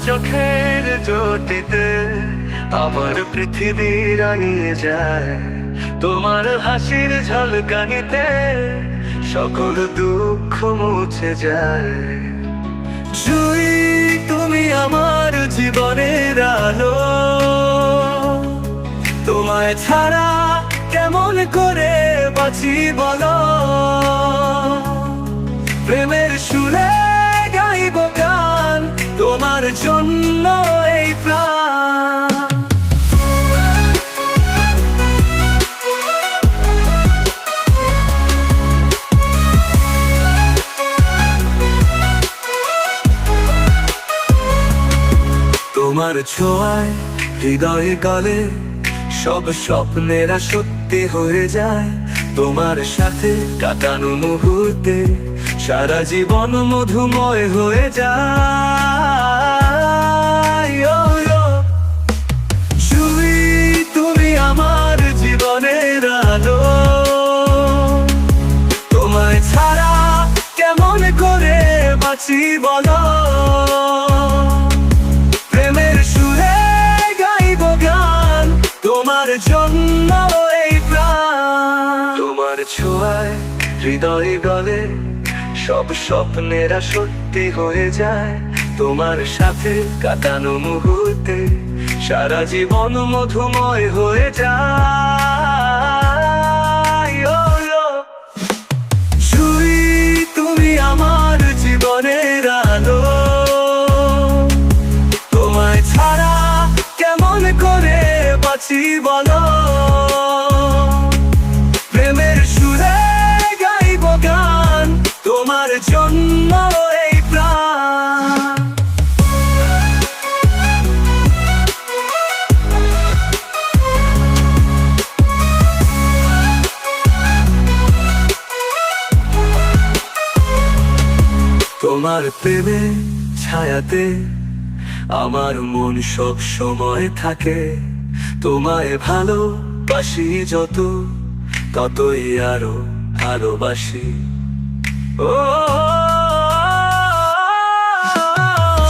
চোখের জ্যোতিতে আমার পৃথিবী রাঙিয়ে যায়, তোমার হাসির ঝলকানিতে সকল দুঃখ মুছে যায়। জুই, তুমি আমার জীবনের আলো, তোমায় ছাড়া কেমন করে বাঁচি বলো। প্রেমের সুরে গাইব গান, তোমার জন্য এই প্রাণ। তোমার ছোঁয়ায় হৃদয়ে গলে সব স্বপ্নেরা সত্যি হয়ে যায়। তোমার সাথে কাটানো মুহূর্তে সারা জীবন মধুময় হয়ে যায়। জুই, তুমি আমার জীবনের আলো, তোমায় ছাড়া কেমন করে বাঁচি বলো। প্রেমের সুরে গাইব গান, তোমার জন্য এই প্রাণ। তোমার ছোঁয়ায় হৃদয় গলে সব স্বপ্নেরা সত্যি হয়ে যায়। তোমার সাথে কাটানো মুহূর্তে সারা জীবন মধুময় হয়ে যায়। জুই, তুমি আমার জীবনের আলো, তোমায় ছাড়া কেমন করে বাঁচি বলো। প্রেমের সুরে গাইব গান, তোমার জন্য এই প্রাণ। তোমার প্রেমে ছায়াতে আমার মন সব সময় থাকে। তোমায় ভালোবাসি যত, ততই আরো ভালোবাসি। ও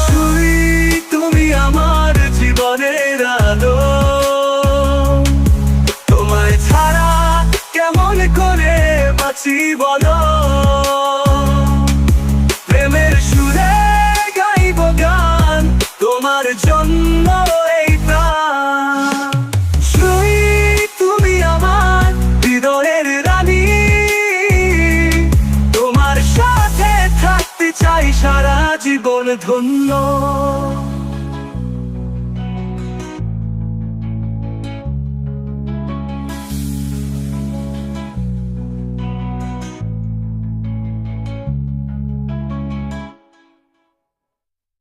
জুই, তুমি আমার জীবনের আলো, তোমায় ছাড়া কেমন করে বাঁচি বলো। প্রেমের সুরে গাইব গান, তোমার জন্য এই প্রাণ। জুই, তুমি আমার হৃদয়ের রানী, তোমার সাথে থাকতে চাই সারা জীবন ধন্য।